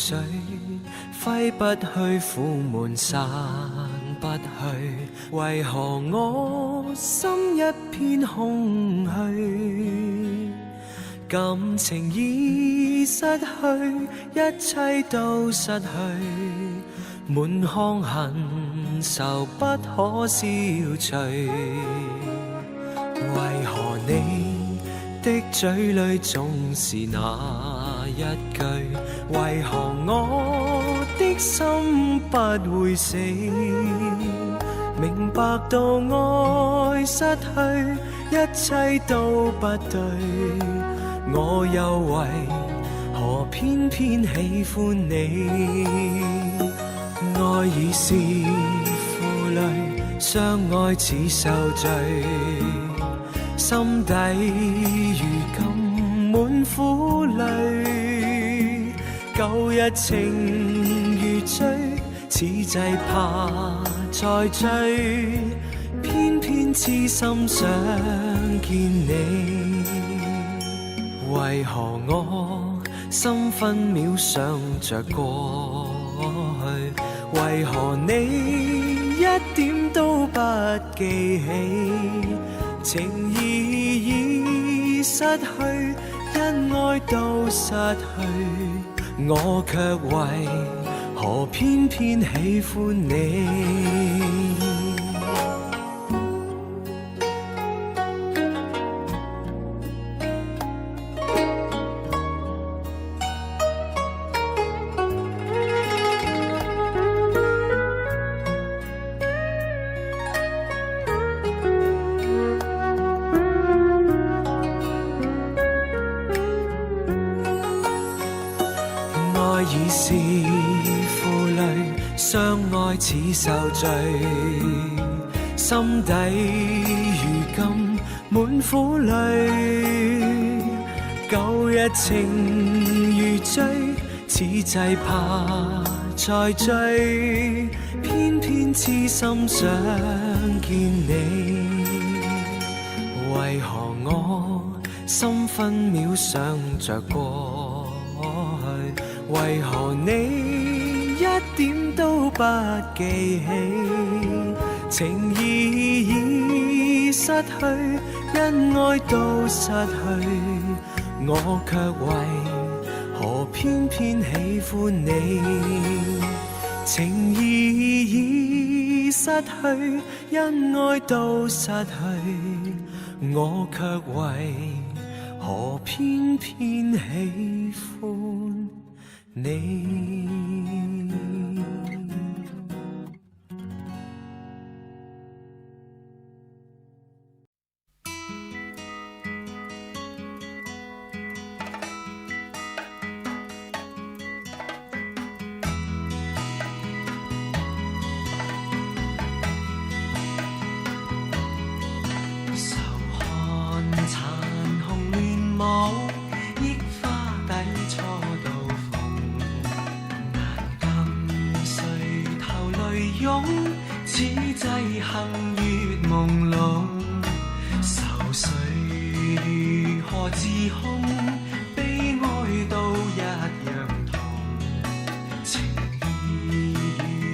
水，揮不去，苦悶散不去，為何我心一片空虛？感情已失去，一切都失去，滿腔恨愁不可消除。為何你的嘴裏總是那一句？為何我的心不會死？明白到愛失去，一切都不對，我又為何偏偏喜歡你？愛已是負累，相愛似受罪，心底如今滿苦淚，舊日情如醉，此際怕再追，偏偏痴心想見你。為何我心分秒想着過去？為何你一點都不記起？情義已失去，因愛都失去，我卻為何偏偏喜歡你？已是負累，相愛似受罪，心底如今滿苦淚，舊日情如醉，此際怕再追，偏偏痴心想見你。為何我心分秒想着過去？為何你一點都不記起？情義已失去，因愛都失去，我卻為何偏偏喜歡你？情義已失去，因愛都失去，我卻為何偏偏喜歡你？愁看殘紅亂舞，憶花底初到逢，難禁垂頭淚湧，此際幸月朦朧，愁緒如何自控，悲哀都一樣痛，情義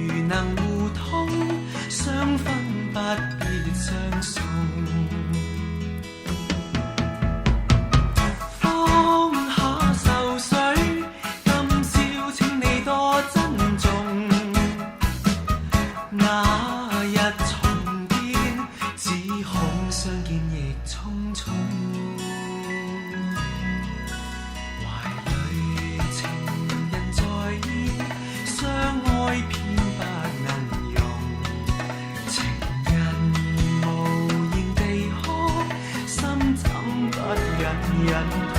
如能互通，相分不必相送。那日重見，只恐相見亦匆匆。懷裡情人在意，相愛偏不能容。情人無言地哭，心怎不隱隱痛？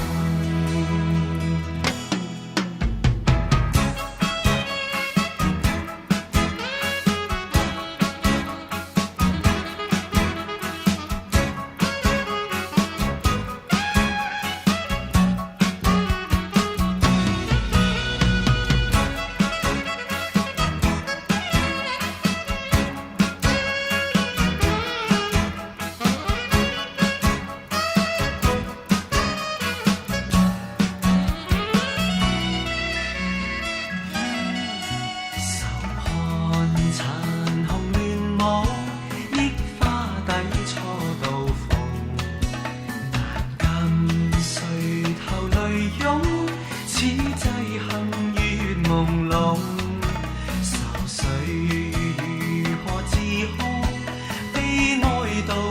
到